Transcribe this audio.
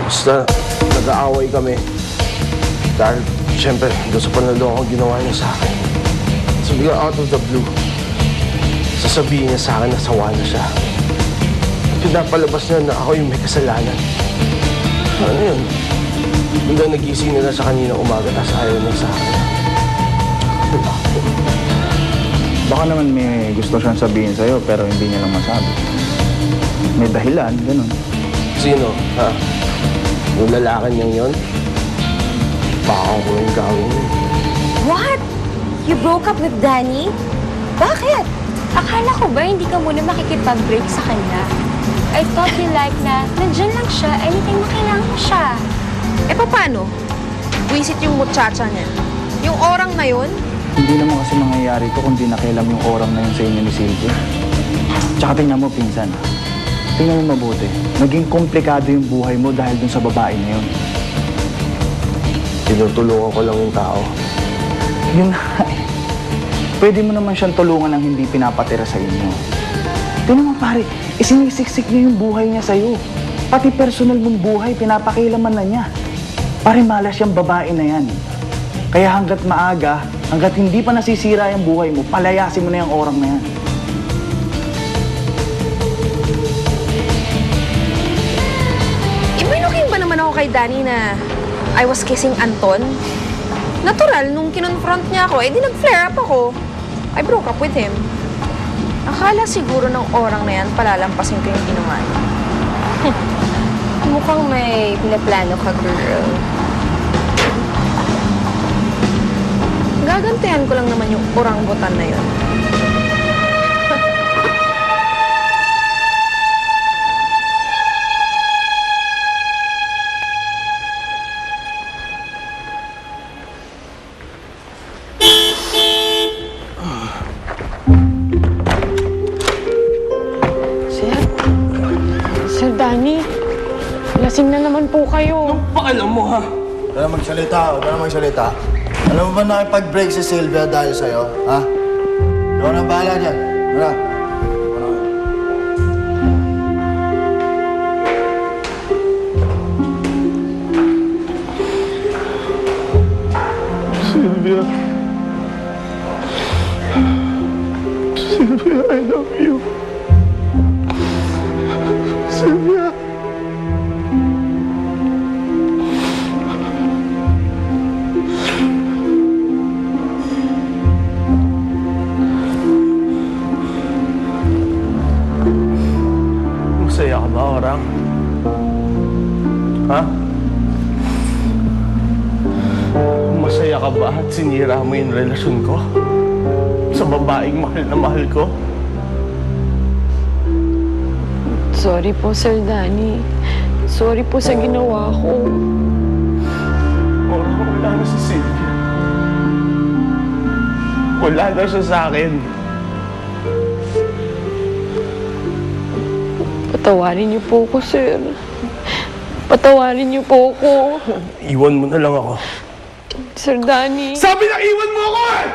Basta nag-aaway kami. Dahil, syempre, doon sa panalokong ginawa niya sa akin. So, bigla out of the blue, sasabihin niya sa akin na sawa na siya. At pinapalabas niya na ako yung may kasalanan. Ano yun? Hanggang nagising na sa kanina umaga, tapos ayaw na sa akin. Baka naman may gusto siyang sabihin sa'yo pero hindi niya lang masabi. May dahilan, ganun. Sino? Ha? Yung lalakan niyang yun? Baka ko yung gawin yun. What? You broke up with Danny? Bakit? Akala ko ba hindi ka muna makikipag-break sa kanya? I thought you like na nandyan lang siya anytime na kailangan mo siya. Eh, paano? Wisit yung muchacha niya. Yung orang na yun? Hindi naman kasi mangyayari ito kung di nakialam yung orang na yun sa inyo ni Sylvia. Tsaka tingnan mo, pinsan. Tingnan mo mabuti. Naging komplikado yung buhay mo dahil dun sa babae na yun. Tinutulungan ko lang yung tao. Yun na eh. Pwede mo naman siyang tulungan ng hindi pinapatira sa inyo. Tingnan mo pare, isinisiksik niya yung buhay niya sa'yo. Pati personal mong buhay, pinapakilaman na niya. Pare malas yung babae na yan. Kaya hanggat maaga, hanggat hindi pa nasisira yung buhay mo, palayasin mo na yung orang na yan. Ibinuking ba naman ako kay Danny na I was kissing Anton? Natural, nung kinonfront niya ako, di nag-flare up ako. I broke up with him. Akala siguro ng orang na yan, palalampasin ko yung ginawa niya. Mukhang may pinaplano ka, girl. Gagantihan ko lang naman yung orangbutan na yun. Sir Danny, lasing na naman po kayo. Paalam mo, ha? Huwag na magsalita, huwag na magsalita. Alam mo ba nakipag-break si Sylvia dahil sa'yo, ha? Ikaw na bahala dyan. Tara. Sylvia. Sylvia, I love you. Sylvia. Masaya ka ba, orang? Ha? Masaya ka ba at sinira mo yung relasyon ko? Sa babaeng mahal na mahal ko? Sorry po, Sir Danny. Sorry po sa ginawa ko. Orang, wala na si Sylvia. Wala na siya sa akin. Patawarin niyo po ako, sir. Patawarin niyo po ako. Iwan mo na lang ako. Sir Danny. Sabi na iwan mo ako eh!